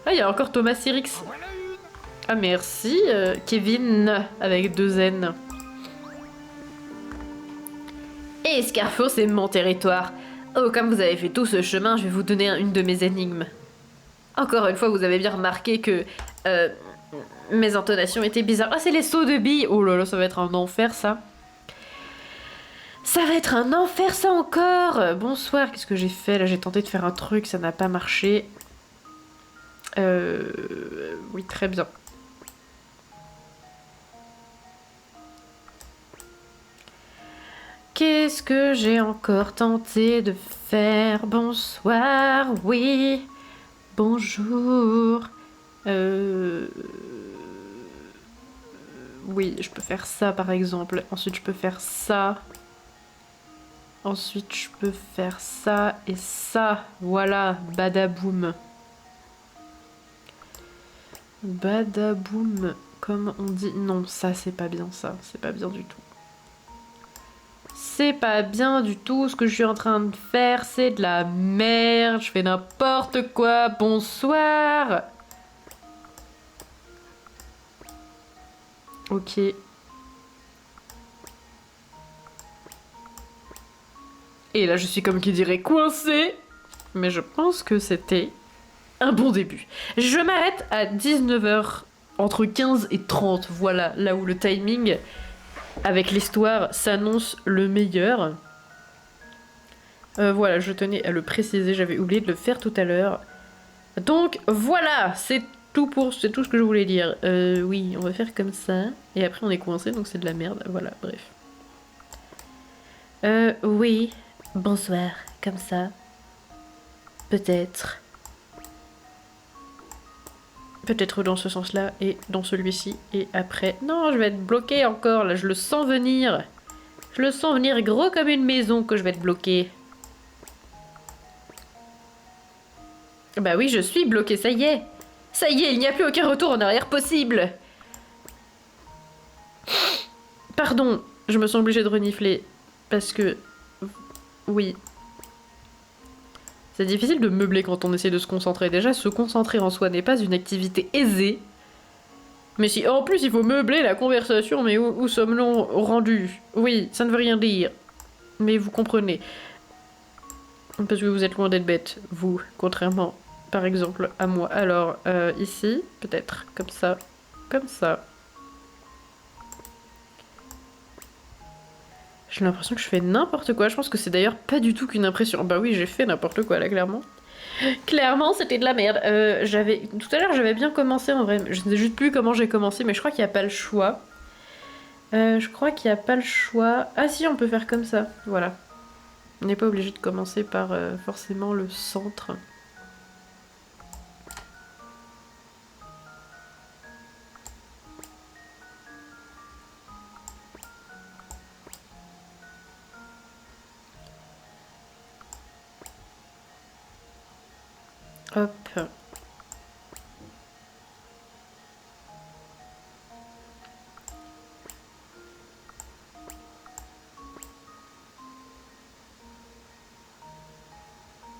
Ah, il y a encore Thomas Sirix. Ah, merci. Kevin, avec 2 N. Et Scarfo, c'est mon territoire. Oh, comme vous avez fait tout ce chemin, je vais vous donner une de mes énigmes. Encore une fois, vous avez bien remarqué que euh, mes intonations étaient bizarres. Ah, c'est les sauts de billes. Oh là là, ça va être un enfer, ça. Ça va être un enfer, ça encore. Bonsoir, qu'est-ce que j'ai fait là? J'ai tenté de faire un truc, ça n'a pas marché. Oui, très bien. Qu'est-ce que j'ai encore tenté de faire? Bonsoir, oui. Bonjour. Euh... Oui, je peux faire ça par exemple. Ensuite, je peux faire ça. Ensuite, je peux faire ça et ça. Voilà, badaboum. Badaboum, comme on dit. Non, ça, c'est pas bien, ça. C'est pas bien du tout. C'est pas bien du tout. Ce que je suis en train de faire, c'est de la merde. Je fais n'importe quoi. Bonsoir. Ok. Et là, je suis comme qui dirait coincée. Mais je pense que c'était un bon début. Je m'arrête à 19h, entre 15 et 30. Voilà, là où le timing avec l'histoire s'annonce le meilleur. Voilà, je tenais à le préciser, j'avais oublié de le faire tout à l'heure. Donc voilà, c'est c'est tout ce que je voulais dire. Oui, on va faire comme ça. Et après on est coincé, donc c'est de la merde. Voilà, bref. Oui. Bonsoir, comme ça. Peut-être. Peut-être dans ce sens-là et dans celui-ci. Et après. Non, je vais être bloqué encore, là, je le sens venir. Je le sens venir gros comme une maison que je vais être bloqué. Bah oui, je suis bloqué, ça y est. Ça y est, il n'y a plus aucun retour en arrière possible. Pardon, je me sens obligée de renifler. Parce que... Oui. C'est difficile de meubler quand on essaie de se concentrer. Déjà, se concentrer en soi n'est pas une activité aisée. Mais si en plus il faut meubler la conversation, mais où sommes-nous rendus? Oui, ça ne veut rien dire. Mais vous comprenez. Parce que vous êtes loin d'être bête, vous, contrairement, par exemple, à moi. Alors, ici, peut-être, comme ça, comme ça. J'ai l'impression que je fais n'importe quoi. Je pense que c'est d'ailleurs pas du tout qu'une impression. Bah oui, j'ai fait n'importe quoi là, clairement. Clairement, c'était de la merde. Tout à l'heure, j'avais bien commencé en vrai. Je ne sais juste plus comment j'ai commencé, mais je crois qu'il n'y a pas le choix. Je crois qu'il n'y a pas le choix. Ah si, on peut faire comme ça. Voilà. On n'est pas obligé de commencer par forcément le centre. Hop.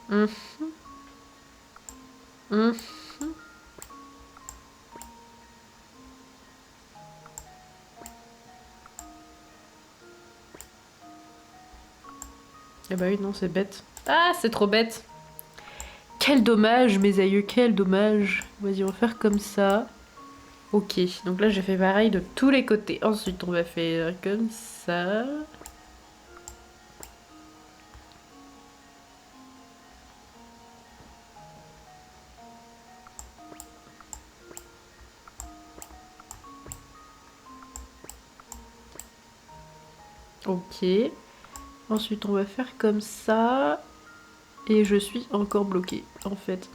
Hum, hum. Eh bah oui, non, c'est bête. Ah, c'est trop bête. Quel dommage, mes aïeux, quel dommage. Vas-y, on va faire comme ça. Ok, donc là j'ai fait pareil de tous les côtés. Ensuite, on va faire comme ça. Ok. Ensuite, on va faire comme ça. Et je suis encore bloquée, en fait.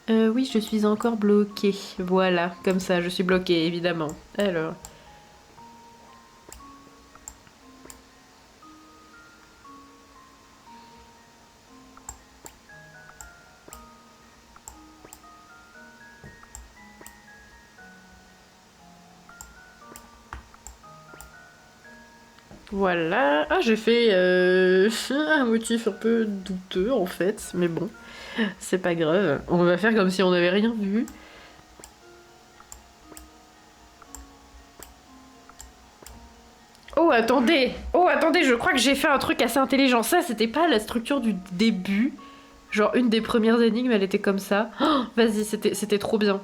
Oui, je suis encore bloquée. Voilà, comme ça, je suis bloquée, évidemment. Alors. Voilà. Ah, j'ai fait un motif un peu douteux en fait, mais bon, c'est pas grave. On va faire comme si on n'avait rien vu. Oh attendez! Oh attendez, je crois que j'ai fait un truc assez intelligent. Ça, c'était pas la structure du début. Genre, une des premières énigmes, elle était comme ça. Oh, vas-y, c'était trop bien.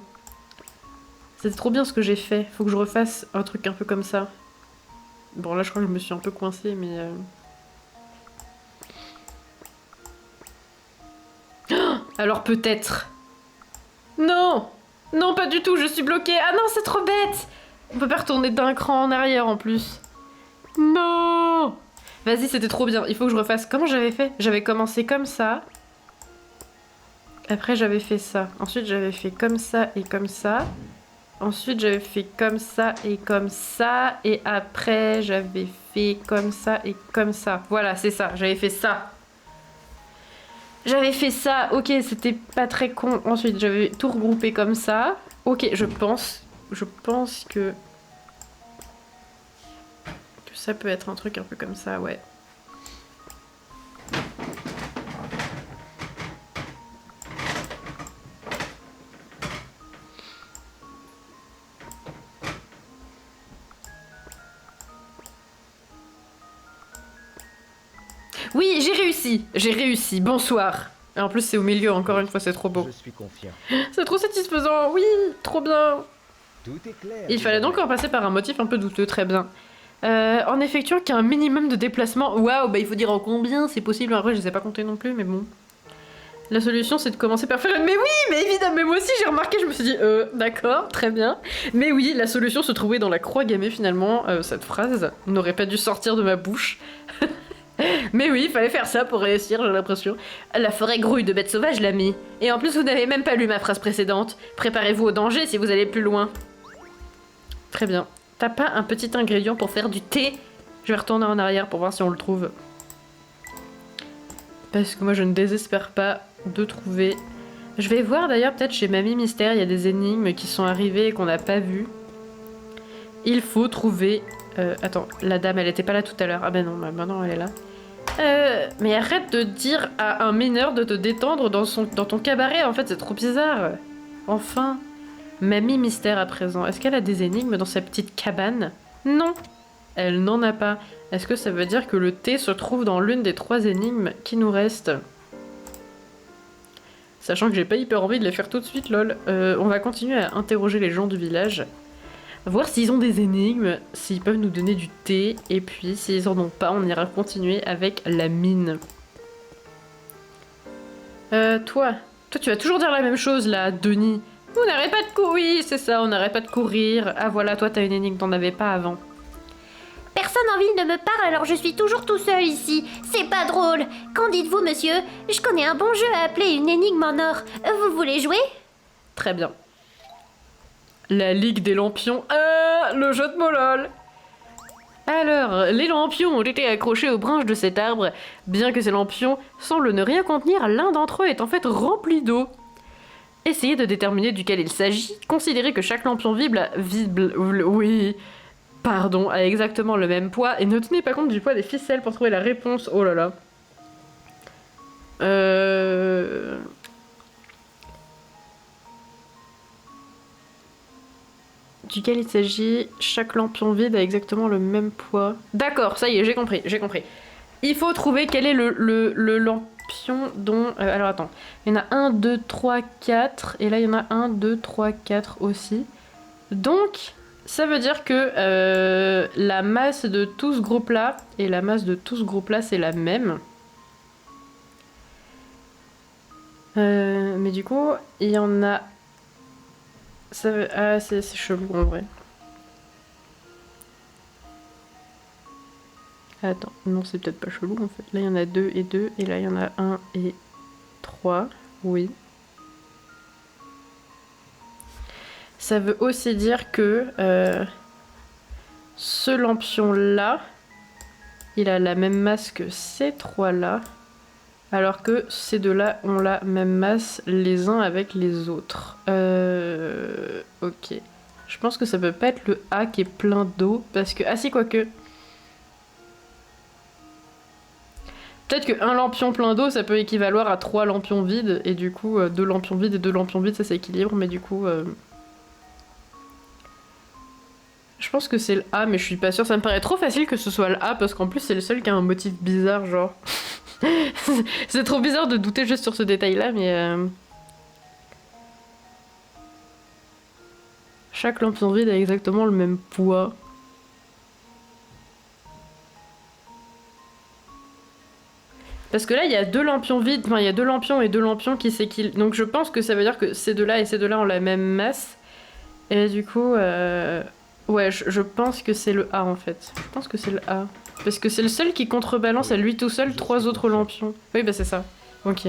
C'était trop bien ce que j'ai fait. Faut que je refasse un truc un peu comme ça. Bon, là, je crois que je me suis un peu coincée, mais... Oh, alors peut-être. Non! Non, pas du tout, je suis bloquée. Ah non, c'est trop bête! On peut pas retourner d'un cran en arrière, en plus. Non! Vas-y, c'était trop bien. Il faut que je refasse. Comment j'avais fait? J'avais commencé comme ça. Après, j'avais fait ça. Ensuite, j'avais fait comme ça et comme ça. Ensuite, j'avais fait comme ça et comme ça. Et après, j'avais fait comme ça et comme ça. Voilà, c'est ça. J'avais fait ça. J'avais fait ça. Ok, c'était pas très con. Ensuite, j'avais tout regroupé comme ça. Ok, je pense que ça peut être un truc un peu comme ça, ouais. Oui, j'ai réussi, bonsoir. Et en plus, c'est au milieu, encore une fois, c'est trop beau. Je suis confiant. C'est trop satisfaisant, oui, trop bien. Tout est clair. Il fallait donc en passer par un motif un peu douteux, très bien. En effectuant qu'un minimum de déplacement. Waouh, bah il faut dire en combien c'est possible. Après, je sais pas compter non plus, mais bon. La solution, c'est de commencer par faire une... Mais oui, mais évidemment, mais moi aussi j'ai remarqué, je me suis dit, d'accord, très bien. Mais oui, la solution se trouvait dans la croix gammée finalement. Cette phrase n'aurait pas dû sortir de ma bouche. Mais oui, il fallait faire ça pour réussir, j'ai l'impression. La forêt grouille de bêtes sauvages, l'ami. Et en plus, vous n'avez même pas lu ma phrase précédente. Préparez-vous au danger si vous allez plus loin. Très bien. T'as pas un petit ingrédient pour faire du thé? Je vais retourner en arrière pour voir si on le trouve. Parce que moi, je ne désespère pas de trouver. Je vais voir d'ailleurs, peut-être chez Mamie Mystère, il y a des énigmes qui sont arrivées et qu'on n'a pas vues. Il faut trouver... attends, la dame, elle était pas là tout à l'heure. Ah ben non, bah maintenant elle est là. Mais arrête de dire à un mineur de te détendre dans ton cabaret, en fait, c'est trop bizarre. Enfin. Mamie Mystère à présent. Est-ce qu'elle a des énigmes dans sa petite cabane? Non, elle n'en a pas. Est-ce que ça veut dire que le thé se trouve dans l'une des 3 énigmes qui nous restent? Sachant que j'ai pas hyper envie de les faire tout de suite, lol. On va continuer à interroger les gens du village. Voir s'ils ont des énigmes, s'ils peuvent nous donner du thé, et puis s'ils en ont pas, on ira continuer avec la mine. Toi, tu vas toujours dire la même chose là, Denis. On n'arrête pas de courir, oui, c'est ça, on n'arrête pas de courir. Ah voilà, toi t'as une énigme, t'en avais pas avant. Personne en ville ne me parle, alors je suis toujours tout seul ici. C'est pas drôle. Qu'en dites-vous, monsieur? Je connais un bon jeu à appeler une énigme en or. Vous voulez jouer? Très bien. La Ligue des Lampions. Ah, le jeu de mots lol. Alors, les lampions ont été accrochés aux branches de cet arbre. Bien que ces lampions semblent ne rien contenir, l'un d'entre eux est en fait rempli d'eau. Essayez de déterminer duquel il s'agit. Considérez que chaque lampion oui, pardon, a exactement le même poids et ne tenez pas compte du poids des ficelles pour trouver la réponse. Oh là là. Duquel il s'agit, chaque lampion vide a exactement le même poids. D'accord, ça y est, j'ai compris, j'ai compris. Il faut trouver quel est le lampion dont... alors attends, il y en a 1, 2, 3, 4, et là il y en a 1, 2, 3, 4 aussi. Donc, ça veut dire que la masse de tout ce groupe-là et la masse de tout ce groupe-là, c'est la même. Mais du coup, il y en a... Ah, c'est chelou en vrai. Attends, non, c'est peut-être pas chelou en fait. Là, il y en a 2 et 2, et là, il y en a 1 et 3. Oui. Ça veut aussi dire que ce lampion-là, il a la même masse que ces 3-là, alors que ces 2-là ont la même masse les uns avec les autres. Ok. Je pense que ça peut pas être le A qui est plein d'eau, parce que... Ah si, quoique... Peut-être qu'un lampion plein d'eau, ça peut équivaloir à 3 lampions vides, et du coup, 2 lampions vides et 2 lampions vides, ça s'équilibre, mais du coup... Je pense que c'est le A, mais je suis pas sûre. Ça me paraît trop facile que ce soit le A, parce qu'en plus, c'est le seul qui a un motif bizarre, genre... C'est trop bizarre de douter juste sur ce détail-là, mais... Chaque lampion vide a exactement le même poids. Parce que là, il y a 2 lampions vides, enfin, il y a 2 lampions et 2 lampions qui s'équilibrent. Donc je pense que ça veut dire que ces deux-là et ces deux-là ont la même masse. Et du coup, ouais, je pense que c'est le A, en fait. Je pense que c'est le A. Parce que c'est le seul qui contrebalance à lui tout seul 3 autres lampions. Oui, bah c'est ça. Ok.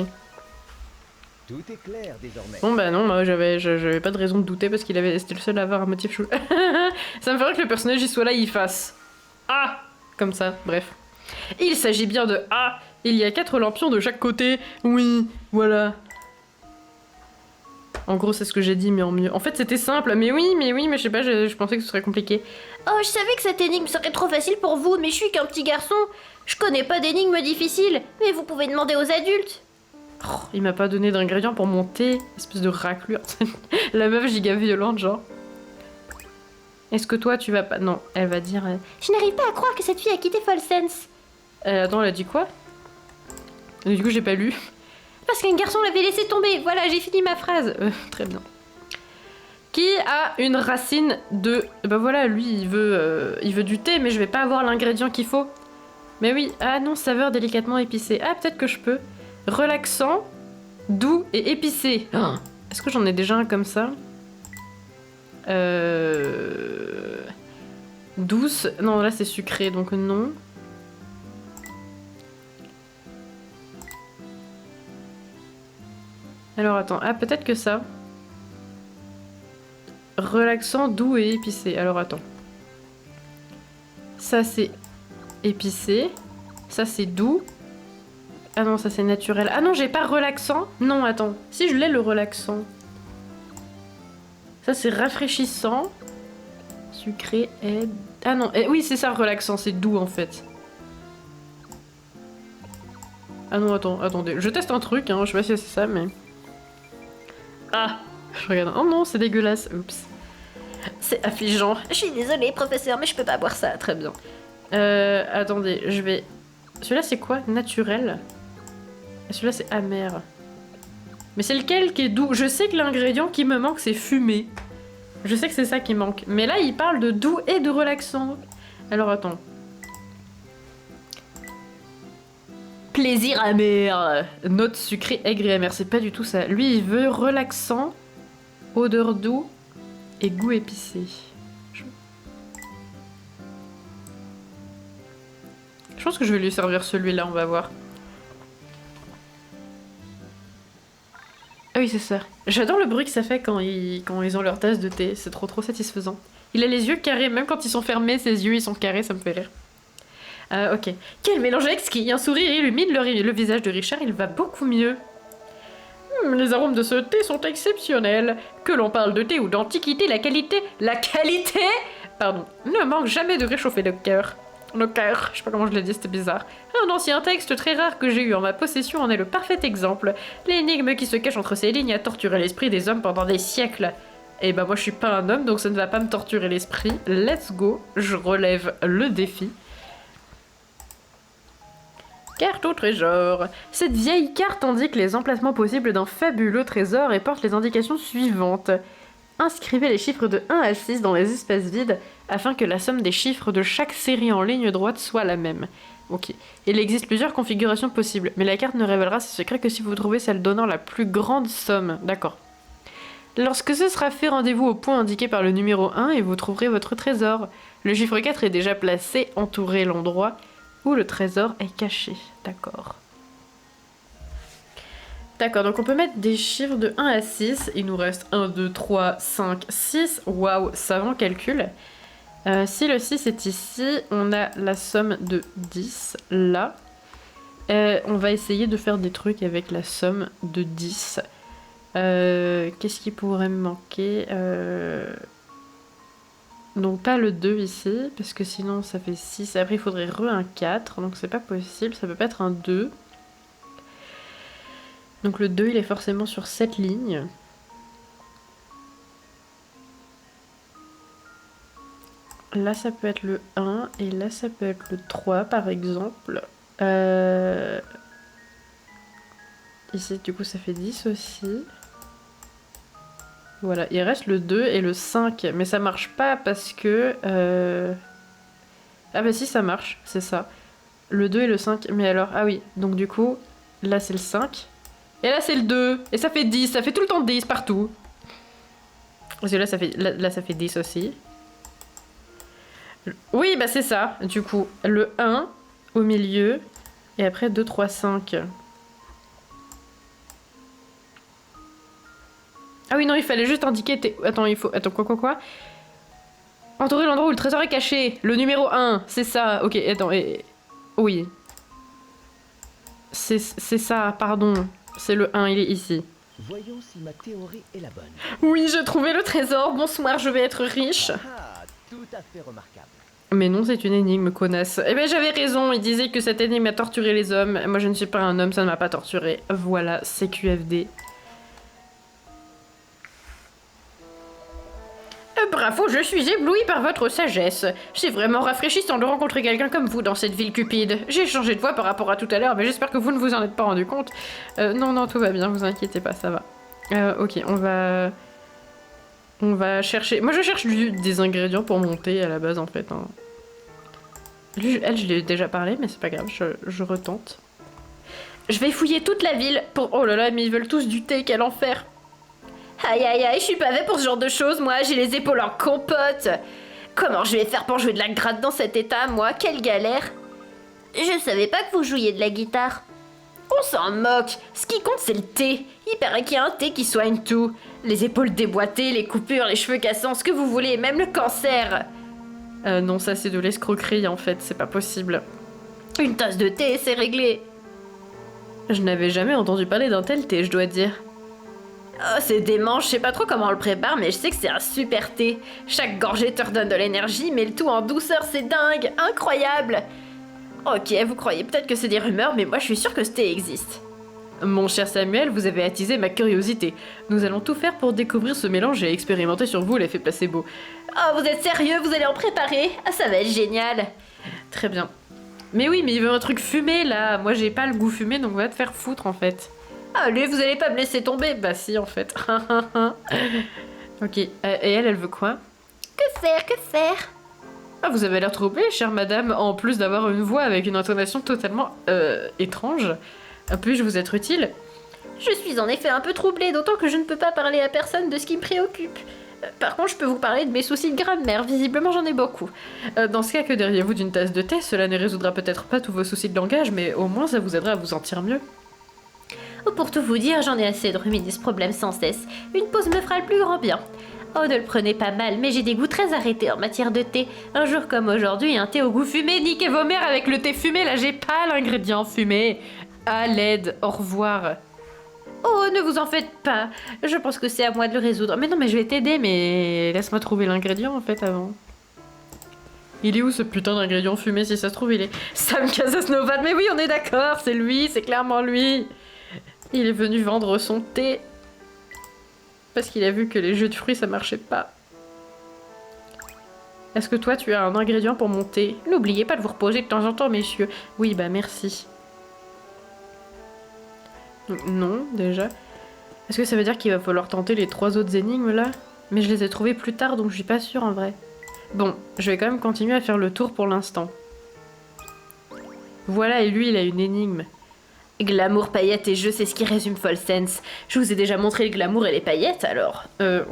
Tout est clair désormais. Bon bah non, moi j'avais pas de raison de douter parce c'était le seul à avoir un motif chou. Ça me ferait que le personnage il soit là, il fasse A comme ça, bref. Il s'agit bien de A. Il y a 4 lampions de chaque côté. Oui, voilà. En gros, c'est ce que j'ai dit, mais en mieux. En fait, c'était simple. Mais oui, mais je sais pas, je pensais que ce serait compliqué. Oh, je savais que cette énigme serait trop facile pour vous, mais je suis qu'un petit garçon. Je connais pas d'énigmes difficiles, mais vous pouvez demander aux adultes. Oh, il m'a pas donné d'ingrédients pour mon thé. Espèce de raclure. La meuf giga violente, genre. Est-ce que toi, tu vas pas... Non, elle va dire... Je n'arrive pas à croire que cette fille a quitté Folsense. Attends, elle a dit quoi? Du coup, j'ai pas lu. Parce qu'un garçon l'avait laissé tomber. Voilà, j'ai fini ma phrase. Très bien. Qui a une racine de... Bah voilà, lui, il veut du thé, mais je vais pas avoir l'ingrédient qu'il faut. Mais oui, ah non, saveur délicatement épicée. Ah, peut-être que je peux. Relaxant, doux et épicé. Oh, est-ce que j'en ai déjà un comme ça? Douce. Non, là, c'est sucré, donc non. Alors attends, ah peut-être que ça. Relaxant, doux et épicé. Alors attends. Ça c'est épicé. Ça c'est doux. Ah non, ça c'est naturel. Ah non, j'ai pas relaxant. Non, attends. Si je l'ai le relaxant. Ça c'est rafraîchissant. Sucré, aide. Ah non, oui c'est ça relaxant, c'est doux en fait. Ah non, attendez. Je teste un truc, hein. Je sais pas si c'est ça, mais... Ah, je regarde. Oh non, c'est dégueulasse. Oups. C'est affligeant. Je suis désolée, professeur, mais je peux pas boire ça. Très bien. Attendez, je vais... Celui-là, c'est quoi? Naturel. Celui-là, c'est amer. Mais c'est lequel qui est doux? Je sais que l'ingrédient qui me manque, c'est fumé. Je sais que c'est ça qui manque. Mais là, il parle de doux et de relaxant. Alors, attends. Plaisir amer. Note sucrée, aigre et amère. C'est pas du tout ça. Lui, il veut relaxant, odeur doux et goût épicé. Je pense que je vais lui servir celui-là, on va voir. Ah oui, c'est ça. J'adore le bruit que ça fait quand ils ont leur tasse de thé. C'est trop satisfaisant. Il a les yeux carrés, même quand ils sont fermés, ses yeux ils sont carrés, ça me fait rire. Ok. Quel mélange exquis! Un sourire illumine le visage de Richard, il va beaucoup mieux. Les arômes de ce thé sont exceptionnels. Que l'on parle de thé ou d'antiquité, la qualité... La qualité, pardon, ne manque jamais de réchauffer le cœur. Le cœur, je sais pas comment je l'ai dit, c'était bizarre. Un ancien texte très rare que j'ai eu en ma possession en est le parfait exemple. L'énigme qui se cache entre ces lignes a torturé l'esprit des hommes pendant des siècles. Et bah moi je suis pas un homme, donc ça ne va pas me torturer l'esprit. Let's go, je relève le défi. Carte au trésor. Cette vieille carte indique les emplacements possibles d'un fabuleux trésor et porte les indications suivantes. Inscrivez les chiffres de 1 à 6 dans les espaces vides afin que la somme des chiffres de chaque série en ligne droite soit la même. Ok. Il existe plusieurs configurations possibles, mais la carte ne révélera ses secrets que si vous trouvez celle donnant la plus grande somme. D'accord. Lorsque ce sera fait, rendez-vous au point indiqué par le numéro 1 et vous trouverez votre trésor. Le chiffre 4 est déjà placé, entourez l'endroit où le trésor est caché. D'accord. D'accord, donc on peut mettre des chiffres de 1 à 6. Il nous reste 1, 2, 3, 5, 6. Waouh, savant calcul. Si le 6 est ici, on a la somme de 10 là. On va essayer de faire des trucs avec la somme de 10. Qu'est-ce qui pourrait me manquer Donc pas le 2 ici, parce que sinon ça fait 6. Après il faudrait un 4, donc c'est pas possible, ça peut pas être un 2. Donc le 2 il est forcément sur cette ligne. Là ça peut être le 1 et là ça peut être le 3 par exemple. Ici du coup ça fait 10 aussi. Voilà, il reste le 2 et le 5, mais ça marche pas parce que... Ah bah si ça marche, c'est ça. Le 2 et le 5, mais alors... Ah oui, donc du coup, là c'est le 5. Et là c'est le 2, et ça fait 10, ça fait tout le temps 10 partout. Parce que là ça fait, là, ça fait 10 aussi. Oui, bah c'est ça, du coup. Le 1 au milieu, et après 2, 3, 5. Ah oui, non, il fallait juste indiquer... Attends, il faut... Attends, quoi? Entourer l'endroit où le trésor est caché. Le numéro 1, c'est ça. Ok, attends, oui. C'est ça, pardon. C'est le 1, il est ici. Voyons si ma théorie est la bonne. Oui, j'ai trouvé le trésor. Bonsoir, je vais être riche. Ah, tout à fait remarquable. Mais non, c'est une énigme, connasse. Eh ben, j'avais raison. Il disait que cette énigme a torturé les hommes. Moi, je ne suis pas un homme, ça ne m'a pas torturé. Voilà, c'est QFD. Bravo, je suis ébloui par votre sagesse. C'est vraiment rafraîchissant de rencontrer quelqu'un comme vous dans cette ville cupide. J'ai changé de voix par rapport à tout à l'heure, mais j'espère que vous ne vous en êtes pas rendu compte. Non, tout va bien, vous inquiétez pas, ça va. Ok, on va chercher... Moi, je cherche des ingrédients pour monter à la base, en fait. Hein. Elle, je l'ai déjà parlé, mais c'est pas grave, je retente. Je vais fouiller toute la ville pour... Oh là là, mais ils veulent tous du thé, quel enfer. Aïe aïe aïe, je suis pas fait pour ce genre de choses, moi, j'ai les épaules en compote. Comment je vais faire pour jouer de la gratte dans cet état, moi? Quelle galère. Je savais pas que vous jouiez de la guitare. On s'en moque. Ce qui compte, c'est le thé. Il paraît qu'il y a un thé qui soigne tout. Les épaules déboîtées, les coupures, les cheveux cassants, ce que vous voulez, même le cancer. Non, ça c'est de l'escroquerie en fait, c'est pas possible. Une tasse de thé, c'est réglé. Je n'avais jamais entendu parler d'un tel thé, je dois dire. Oh, c'est dément, je sais pas trop comment on le prépare, mais je sais que c'est un super thé. Chaque gorgée te redonne de l'énergie, mais le tout en douceur, c'est dingue, incroyable. Ok, vous croyez peut-être que c'est des rumeurs, mais moi je suis sûre que ce thé existe. Mon cher Samuel, vous avez attisé ma curiosité. Nous allons tout faire pour découvrir ce mélange et expérimenter sur vous l'effet placebo. Oh, vous êtes sérieux? Vous allez en préparer? Ah, ça va être génial. Très bien. Mais oui, mais il veut un truc fumé là. Moi j'ai pas le goût fumé, donc va te faire foutre en fait. Allez, vous allez pas me laisser tomber? Bah si en fait. Ok, et elle veut quoi? Que faire? Ah, vous avez l'air troublée, chère madame, en plus d'avoir une voix avec une intonation totalement étrange. Puis-je vous être utile? Je suis en effet un peu troublée, d'autant que je ne peux pas parler à personne de ce qui me préoccupe. Par contre, je peux vous parler de mes soucis de grammaire, visiblement j'en ai beaucoup. Dans ce cas, que diriez-vous d'une tasse de thé? Cela ne résoudra peut-être pas tous vos soucis de langage, mais au moins ça vous aidera à vous sentir mieux. Pour tout vous dire, j'en ai assez de ruminer ce problème sans cesse. Une pause me fera le plus grand bien. Oh, ne le prenez pas mal, mais j'ai des goûts très arrêtés en matière de thé. Un jour comme aujourd'hui, un thé au goût fumé, niquez vos mères avec le thé fumé, là j'ai pas l'ingrédient fumé. À l'aide, au revoir. Oh, ne vous en faites pas. Je pense que c'est à moi de le résoudre. Mais non, mais je vais t'aider, mais laisse-moi trouver l'ingrédient en fait avant. Il est où ce putain d'ingrédient fumé? Si ça se trouve, il est Sam Casasnova. Mais oui, on est d'accord, c'est lui, c'est clairement lui. Il est venu vendre son thé. Parce qu'il a vu que les jus de fruits ça marchait pas. Est-ce que toi tu as un ingrédient pour mon thé? N'oubliez pas de vous reposer de temps en temps, messieurs. Oui, bah merci. Non, déjà. Est-ce que ça veut dire qu'il va falloir tenter les 3 autres énigmes là? Mais je les ai trouvées plus tard donc je suis pas sûre en vrai. Bon, je vais quand même continuer à faire le tour pour l'instant. Voilà, et lui il a une énigme. Glamour, paillettes et jeux, c'est ce qui résume Fall Sense. Je vous ai déjà montré le glamour et les paillettes, alors...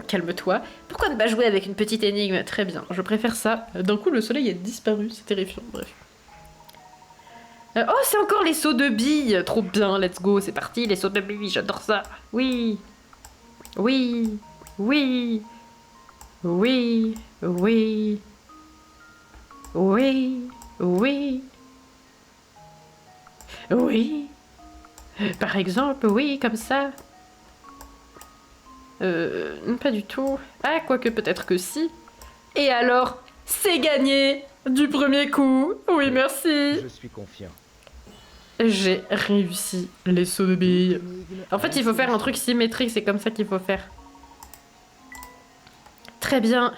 Calme-toi. Pourquoi ne pas jouer avec une petite énigme? Très bien, je préfère ça. D'un coup, le soleil a disparu, c'est terrifiant, bref. Oh, c'est encore les sauts de billes. Trop bien, let's go, c'est parti, les sauts de billes, j'adore ça. Oui. Oui. Oui. Oui. Oui. Oui. Oui. Oui. Par exemple, oui, comme ça. Pas du tout. Ah, quoique peut-être que si. Et alors, c'est gagné du premier coup. Oui, merci. Je suis confiant. J'ai réussi les sauts de billes. En fait, il faut faire un truc symétrique, c'est comme ça qu'il faut faire. Très bien.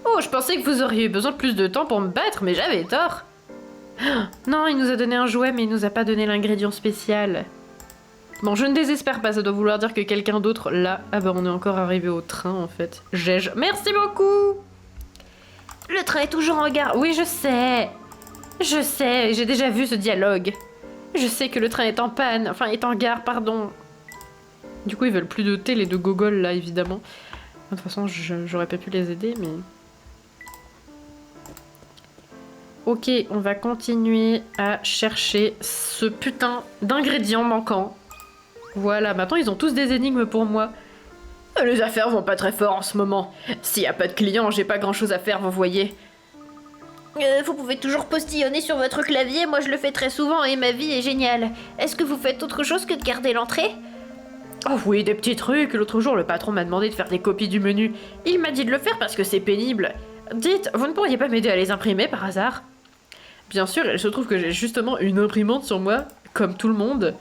Oh, je pensais que vous auriez eu besoin de plus de temps pour me battre, mais j'avais tort. Non, il nous a donné un jouet, mais il nous a pas donné l'ingrédient spécial. Bon, je ne désespère pas, ça doit vouloir dire que quelqu'un d'autre, là... Ah bah, on est encore arrivé au train, en fait. Merci beaucoup. Le train est toujours en gare. Oui, je sais, j'ai déjà vu ce dialogue. Je sais que le train est en panne, enfin, est en gare, pardon. Du coup, ils veulent plus de thé, les deux gogoles, là, évidemment. De toute façon, j'aurais pas pu les aider, mais... Ok, on va continuer à chercher ce putain d'ingrédient manquant. Voilà, maintenant ils ont tous des énigmes pour moi. Les affaires vont pas très fort en ce moment. S'il y a pas de clients, j'ai pas grand chose à faire, vous voyez. Vous pouvez toujours postillonner sur votre clavier, moi je le fais très souvent et ma vie est géniale. Est-ce que vous faites autre chose que de garder l'entrée? Oh oui, des petits trucs. L'autre jour, le patron m'a demandé de faire des copies du menu. Il m'a dit de le faire parce que c'est pénible. Dites, vous ne pourriez pas m'aider à les imprimer par hasard? Bien sûr, il se trouve que j'ai justement une imprimante sur moi, comme tout le monde.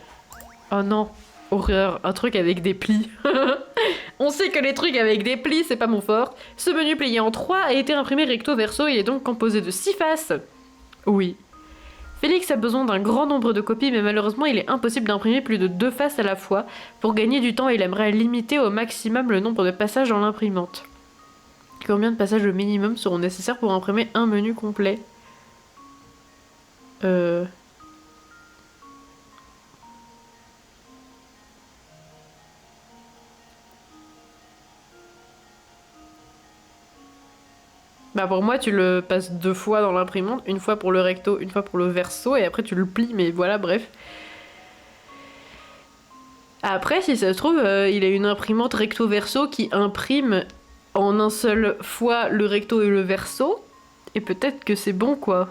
Oh non, horreur, un truc avec des plis. On sait que les trucs avec des plis, c'est pas mon fort. Ce menu plié en 3 a été imprimé recto verso et est donc composé de 6 faces. Oui. Félix a besoin d'un grand nombre de copies, mais malheureusement, il est impossible d'imprimer plus de 2 faces à la fois. Pour gagner du temps, il aimerait limiter au maximum le nombre de passages dans l'imprimante. Combien de passages au minimum seront nécessaires pour imprimer un menu complet? Bah pour moi tu le passes 2 fois dans l'imprimante, une fois pour le recto, une fois pour le verso, et après tu le plies, mais voilà, bref. Après, si ça se trouve, il a une imprimante recto verso qui imprime en un seul fois le recto et le verso, et peut-être que c'est bon quoi.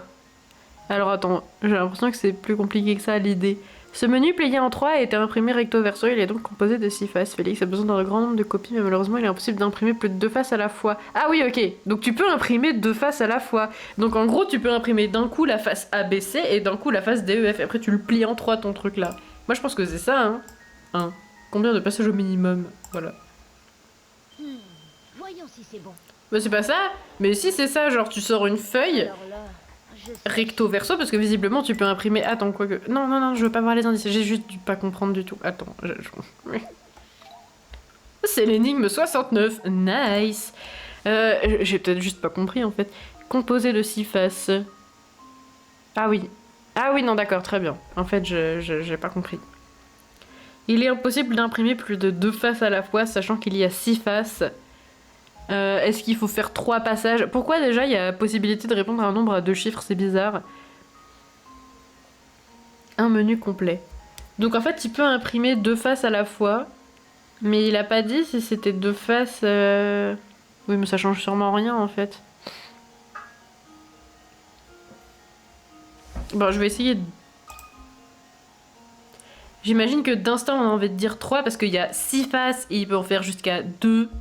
Alors attends, j'ai l'impression que c'est plus compliqué que ça l'idée. Ce menu plié en 3 a été imprimé recto verso, il est donc composé de 6 faces. Félix a besoin d'un grand nombre de copies, mais malheureusement il est impossible d'imprimer plus de 2 faces à la fois. Ah oui, ok, donc tu peux imprimer 2 faces à la fois. Donc en gros, tu peux imprimer d'un coup la face ABC et d'un coup la face DEF. Après tu le plies en 3 ton truc là. Moi je pense que c'est ça, hein. Combien de passages au minimum? Voilà. Voyons si c'est bon. Bah c'est pas ça. Mais si c'est ça, genre tu sors une feuille... Alors là, recto verso, parce que visiblement tu peux imprimer... Attends, quoi que... Non, je veux pas voir les indices, j'ai juste dû pas comprendre du tout. Attends, c'est l'énigme 69, nice. J'ai peut-être juste pas compris en fait. Composé de 6 faces. Ah oui, non d'accord, très bien. En fait, j'ai pas compris. Il est impossible d'imprimer plus de 2 faces à la fois, sachant qu'il y a 6 faces. Est-ce qu'il faut faire 3 passages? Pourquoi déjà il y a possibilité de répondre à un nombre à 2 chiffres? C'est bizarre. Un menu complet. Donc en fait il peut imprimer 2 faces à la fois. Mais il a pas dit si c'était 2 faces... Oui mais ça change sûrement rien en fait. Bon je vais essayer de... J'imagine que d'instant on a envie de dire 3 parce qu'il y a 6 faces et il peut en faire jusqu'à 2.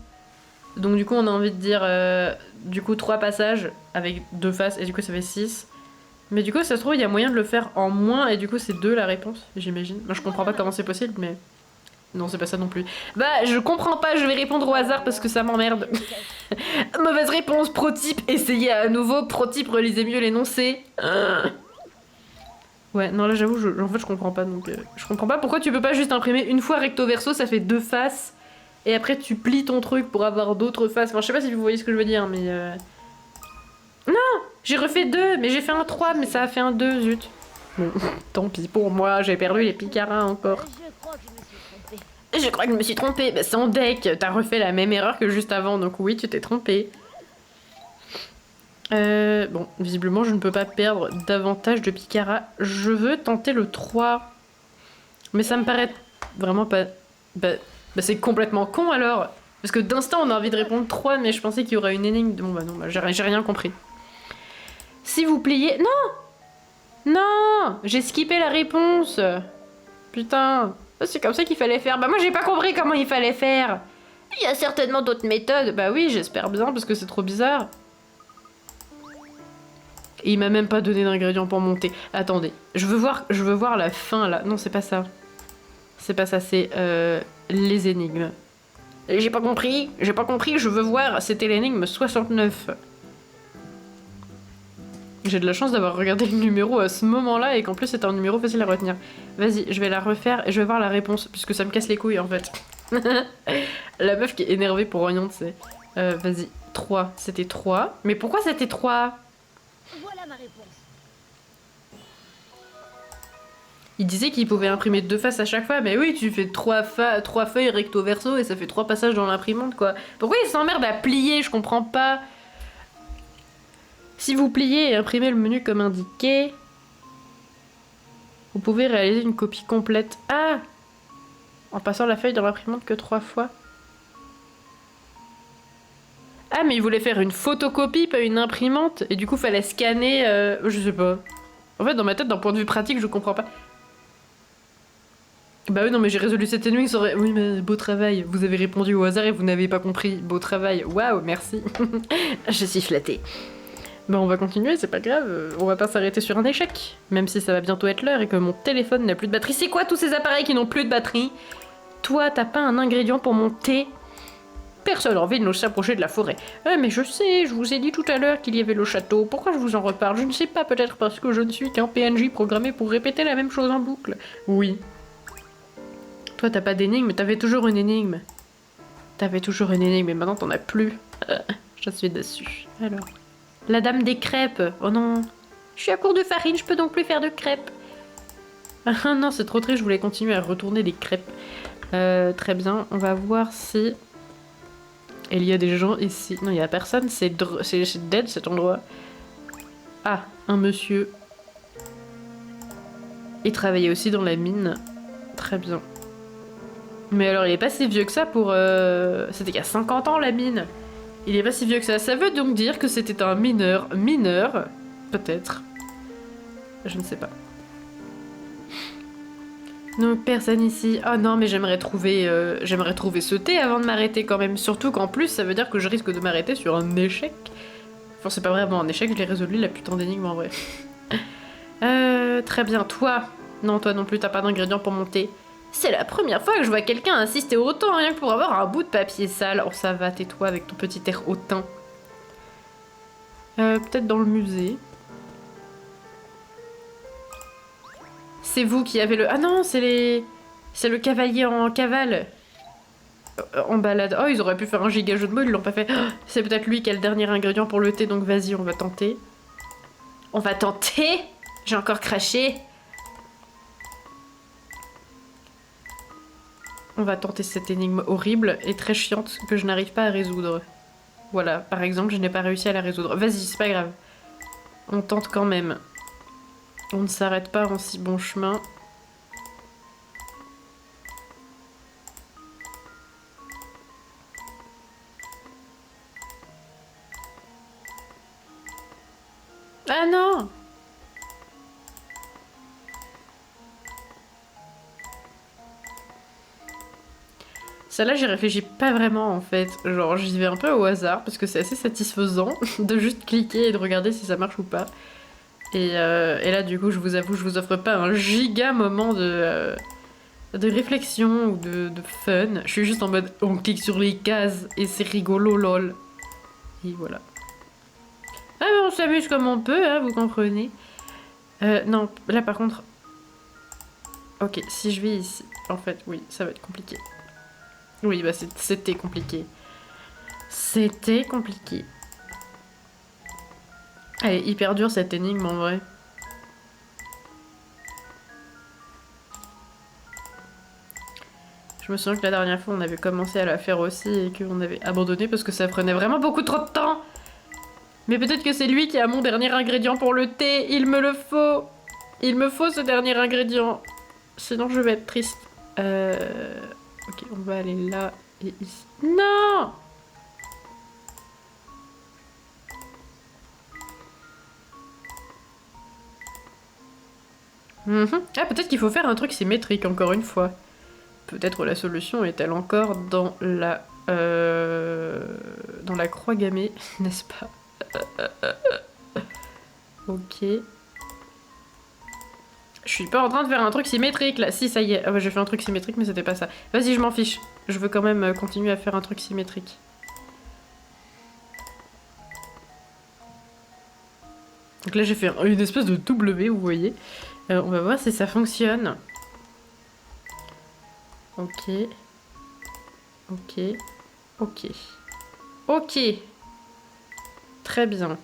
Donc du coup on a envie de dire du coup 3 passages avec 2 faces et du coup ça fait 6. Mais du coup ça se trouve il y a moyen de le faire en moins et du coup c'est 2 la réponse, j'imagine. Moi je comprends pas comment c'est possible mais... Non c'est pas ça non plus. Bah je comprends pas, je vais répondre au hasard parce que ça m'emmerde. Mauvaise réponse, pro type, essayez à nouveau, pro type, relisez mieux l'énoncé. Ouais non là j'avoue en fait je comprends pas donc... je comprends pas pourquoi tu peux pas juste imprimer une fois recto verso, ça fait 2 faces. Et après tu plies ton truc pour avoir d'autres faces. Enfin je sais pas si vous voyez ce que je veux dire mais... Non, j'ai refait 2 mais j'ai fait un 3 mais ça a fait un 2, zut. Bon, tant pis pour moi, j'ai perdu les picarins encore. Je crois que je me suis trompée. Bah, sans deck, t'as refait la même erreur que juste avant donc oui tu t'es trompée. Bon, visiblement je ne peux pas perdre davantage de picara. Je veux tenter le 3. Mais ça me paraît vraiment pas... Bah c'est complètement con alors. Parce que d'instant on a envie de répondre 3 mais je pensais qu'il y aurait une énigme. Bon bah non, bah, j'ai rien compris. Si vous pliez... Non, j'ai skippé la réponse. Putain, c'est comme ça qu'il fallait faire. Bah moi j'ai pas compris comment il fallait faire. Il y a certainement d'autres méthodes. Bah oui, j'espère bien, parce que c'est trop bizarre. Et il m'a même pas donné d'ingrédients pour monter. Attendez, je veux voir la fin, là. Non, c'est pas ça. C'est pas ça, c'est les énigmes. J'ai pas compris, je veux voir. C'était l'énigme 69. J'ai de la chance d'avoir regardé le numéro à ce moment-là et qu'en plus c'était un numéro facile à retenir. Vas-y, je vais la refaire et je vais voir la réponse, puisque ça me casse les couilles en fait. La meuf qui est énervée pour rien, tu sais. Vas-y, 3. C'était 3. Mais pourquoi c'était 3? Voilà ma réponse. Il disait qu'il pouvait imprimer 2 faces à chaque fois, mais oui, tu fais 3 feuilles recto verso et ça fait 3 passages dans l'imprimante, quoi. Pourquoi il s'emmerde à plier? Je comprends pas. Si vous pliez et imprimez le menu comme indiqué, vous pouvez réaliser une copie complète. Ah! En passant la feuille dans l'imprimante que 3 fois. Ah, mais il voulait faire une photocopie, pas une imprimante, et du coup fallait scanner, je sais pas. En fait, dans ma tête, d'un point de vue pratique, je comprends pas. Bah oui, non, mais j'ai résolu cette énigme, ça aurait... Oui, mais beau travail, vous avez répondu au hasard et vous n'avez pas compris. Beau travail, waouh, merci. Je suis flattée. Bah on va continuer, c'est pas grave, on va pas s'arrêter sur un échec. Même si ça va bientôt être l'heure et que mon téléphone n'a plus de batterie. C'est quoi tous ces appareils qui n'ont plus de batterie? Toi, t'as pas un ingrédient pour mon thé? Personne n'a envie de nous s'approcher de la forêt. Mais je sais, je vous ai dit tout à l'heure qu'il y avait le château. Pourquoi je vous en reparle? Je ne sais pas, peut-être parce que je ne suis qu'un PNJ programmé pour répéter la même chose en boucle. Oui. Toi, t'as pas d'énigme, t'avais toujours une énigme. T'avais toujours une énigme, mais maintenant t'en as plus. Je suis déçue. Alors... La dame des crêpes. Oh non. Je suis à court de farine, je peux donc plus faire de crêpes. Ah non, c'est trop triste, je voulais continuer à retourner des crêpes. Très bien, on va voir si... Il y a des gens ici. Non, il y a personne, c'est dead cet endroit. Ah, un monsieur. Il travaillait aussi dans la mine. Très bien. Mais alors, il est pas si vieux que ça pour... C'était il y a 50 ans, la mine. Il est pas si vieux que ça. Ça veut donc dire que c'était un mineur. Mineur, peut-être. Je ne sais pas. Non, personne ici. Ah non, mais j'aimerais trouver ce thé avant de m'arrêter quand même. Surtout qu'en plus, ça veut dire que je risque de m'arrêter sur un échec. Enfin, c'est pas vraiment un échec, je l'ai résolu, la putain d'énigme en vrai. Très bien. Toi. Non, toi non plus, t'as pas d'ingrédients pour mon thé. C'est la première fois que je vois quelqu'un insister autant rien que pour avoir un bout de papier sale. Oh ça va, tais-toi avec ton petit air hautain. Peut-être dans le musée. C'est vous qui avez le... Ah non, c'est le cavalier en cavale. En balade. Oh, ils auraient pu faire un giga jeu de mots, ils l'ont pas fait. Oh, c'est peut-être lui qui a le dernier ingrédient pour le thé, donc vas-y, on va tenter. On va tenter? J'ai encore craché. On va tenter cette énigme horrible et très chiante que je n'arrive pas à résoudre. Voilà, par exemple, je n'ai pas réussi à la résoudre. Vas-y, c'est pas grave. On tente quand même. On ne s'arrête pas en si bon chemin. Ah non! Celle-là, j'y réfléchis pas vraiment en fait. Genre, j'y vais un peu au hasard parce que c'est assez satisfaisant de juste cliquer et de regarder si ça marche ou pas. Et là, du coup, je vous avoue, je vous offre pas un giga moment de réflexion ou de fun. Je suis juste en mode, on clique sur les cases et c'est rigolo, lol. Et voilà. Ah, mais on s'amuse comme on peut, hein, vous comprenez. Non, là par contre... Ok, si je vais ici... En fait, oui, ça va être compliqué. Oui, bah c'était compliqué. C'était compliqué. Elle est hyper dure cette énigme en vrai. Je me souviens que la dernière fois on avait commencé à la faire aussi et qu'on avait abandonné parce que ça prenait vraiment beaucoup trop de temps. Mais peut-être que c'est lui qui a mon dernier ingrédient pour le thé. Il me le faut. Il me faut ce dernier ingrédient. Sinon je vais être triste. Ok, on va aller là et ici. Non! Ah, peut-être qu'il faut faire un truc symétrique, encore une fois. Peut-être la solution est-elle encore dans la dans la croix gammée, n'est-ce pas? Ok. Je suis pas en train de faire un truc symétrique là. Si, ça y est. Ah ouais, j'ai fait un truc symétrique, mais c'était pas ça. Vas-y, je m'en fiche. Je veux quand même continuer à faire un truc symétrique. Donc là, j'ai fait une espèce de W, vous voyez. On va voir si ça fonctionne. Ok. Ok. Ok. Ok. Très bien.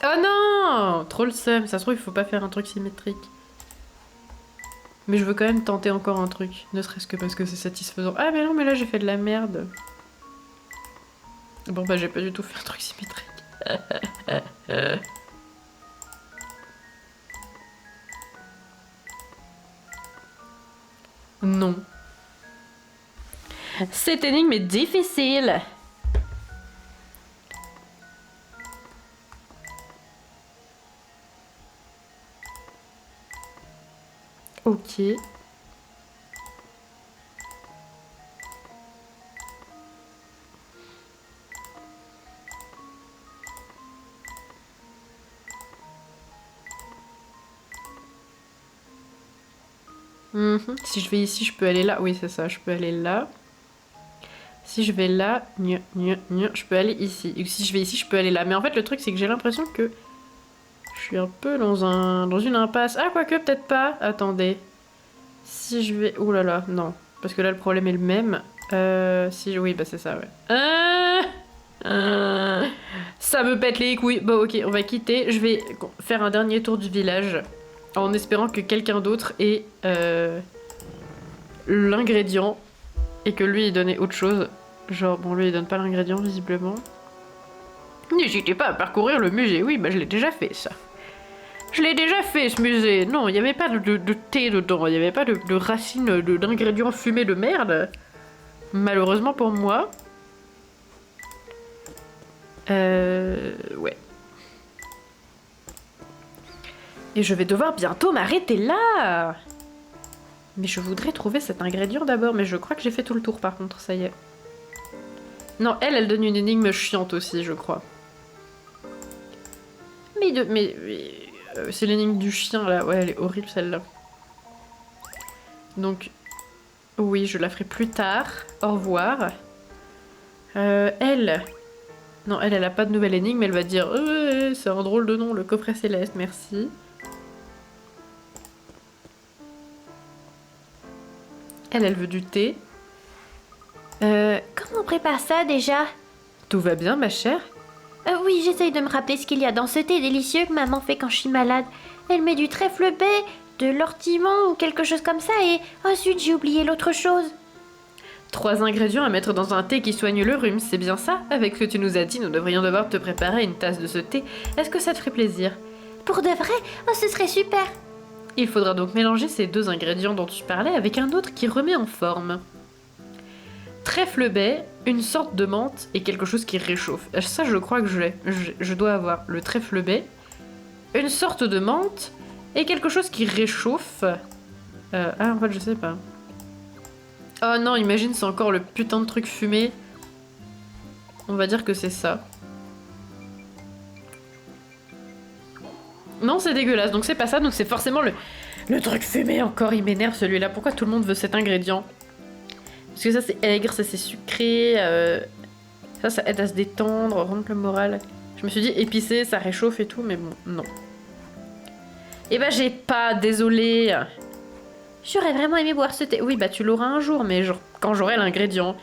Oh non! Trop le seum, ça se trouve il faut pas faire un truc symétrique. Mais je veux quand même tenter encore un truc, ne serait-ce que parce que c'est satisfaisant. Ah mais non, mais là j'ai fait de la merde. Bon bah j'ai pas du tout fait un truc symétrique. Non. Cette énigme est difficile. Ok. Si je vais ici, je peux aller là. Oui, c'est ça, je peux aller là. Si je vais là, je peux aller ici. Et si je vais ici, je peux aller là. Mais en fait, le truc, c'est que j'ai l'impression que je suis un peu dans une impasse. Ah, quoique, peut-être pas. Attendez. Si je vais... Ouh là là, non. Parce que là, le problème est le même. Si... Oui, bah c'est ça, ouais. Ça me pète les couilles. Bon, ok, on va quitter. Je vais faire un dernier tour du village. En espérant que quelqu'un d'autre ait l'ingrédient. Et que lui, il donnait autre chose. Genre, bon, lui, il donne pas l'ingrédient, visiblement. N'hésitez pas à parcourir le musée. Oui, bah je l'ai déjà fait, ça. Je l'ai déjà fait, ce musée. Non, il n'y avait pas de thé dedans. Il n'y avait pas de racines, d'ingrédients fumés de merde. Malheureusement pour moi. Ouais. Et je vais devoir bientôt m'arrêter là. Mais je voudrais trouver cet ingrédient d'abord. Mais je crois que j'ai fait tout le tour, par contre. Ça y est. Non, elle donne une énigme chiante aussi, je crois. Mais c'est l'énigme du chien, là. Ouais, elle est horrible, celle-là. Donc, oui, je la ferai plus tard. Au revoir. Elle... Non, elle a pas de nouvelle énigme. Elle va dire « c'est un drôle de nom, le coffret céleste, merci. » Elle veut du thé. Comment on prépare ça déjà? Tout va bien, ma chère? Oui, j'essaye de me rappeler ce qu'il y a dans ce thé délicieux que maman fait quand je suis malade. Elle met du trèfle baie, de l'ortimon ou quelque chose comme ça et... Ensuite, j'ai oublié l'autre chose. 3 ingrédients à mettre dans un thé qui soigne le rhume, c'est bien ça? Avec ce que tu nous as dit, nous devrions devoir te préparer une tasse de ce thé. Est-ce que ça te ferait plaisir? Pour de vrai? Oh, ce serait super! Il faudra donc mélanger ces 2 ingrédients dont tu parlais avec un autre qui remet en forme. Trèfle baie, une sorte de menthe et quelque chose qui réchauffe. Ça, je crois que je dois avoir le trèfle baie, une sorte de menthe et quelque chose qui réchauffe. En fait, je sais pas. Oh non, imagine, c'est encore le putain de truc fumé. On va dire que c'est ça. Non, c'est dégueulasse, donc c'est pas ça, donc c'est forcément le truc fumé encore, il m'énerve celui-là. Pourquoi tout le monde veut cet ingrédient? Parce que ça c'est aigre, ça c'est sucré, ça aide à se détendre, rompre le moral. Je me suis dit épicé, ça réchauffe et tout, mais bon, non. Et bah j'ai pas, désolée. J'aurais vraiment aimé boire ce thé. Oui, bah tu l'auras un jour, mais genre, quand j'aurai l'ingrédient.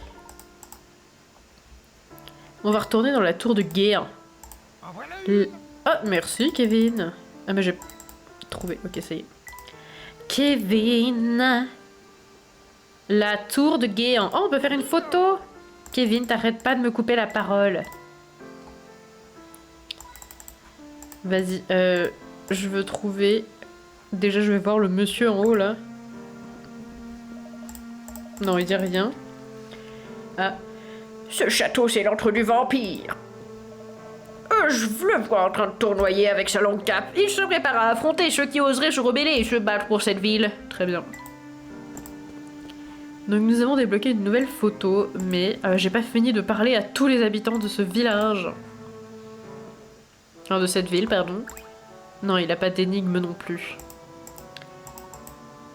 On va retourner dans la tour de guerre. Ah, merci Kevin. Ah mais j'ai trouvé, ok ça y est. Kevin. La tour de Guéant. Oh, on peut faire une photo. Kevin, t'arrêtes pas de me couper la parole. Vas-y, je veux trouver... Déjà, je vais voir le monsieur en haut, là. Non, il dit rien. Ah. Ce château, c'est l'antre du vampire. Je le vois en train de tournoyer avec sa longue cape. Il se prépare à affronter ceux qui oseraient se rebeller et se battre pour cette ville. Très bien. Donc nous avons débloqué une nouvelle photo, mais j'ai pas fini de parler à tous les habitants de ce village. Enfin, de cette ville, pardon. Non, il a pas d'énigme non plus.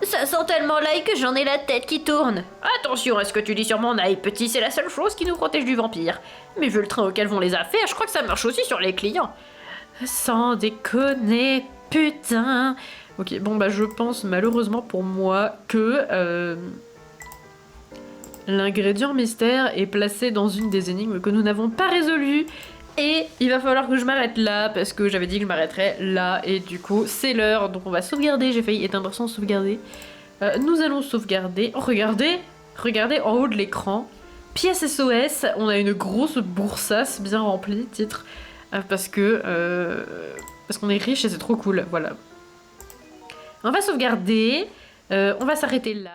Ça sent tellement l'ail que j'en ai la tête qui tourne. Attention à ce que tu dis sur mon ail, petit, c'est la seule chose qui nous protège du vampire. Mais vu le train auquel vont les affaires, je crois que ça marche aussi sur les clients. Sans déconner, putain. Ok, bon bah je pense malheureusement pour moi que l'ingrédient mystère est placé dans une des énigmes que nous n'avons pas résolues. Et il va falloir que je m'arrête là, parce que j'avais dit que je m'arrêterais là, et du coup c'est l'heure, donc on va sauvegarder, j'ai failli éteindre sans sauvegarder. Nous allons sauvegarder, oh, regardez en haut de l'écran, pièce SOS, on a une grosse boursasse bien remplie, titre, parce qu'on est riche et c'est trop cool, voilà. On va sauvegarder, on va s'arrêter là.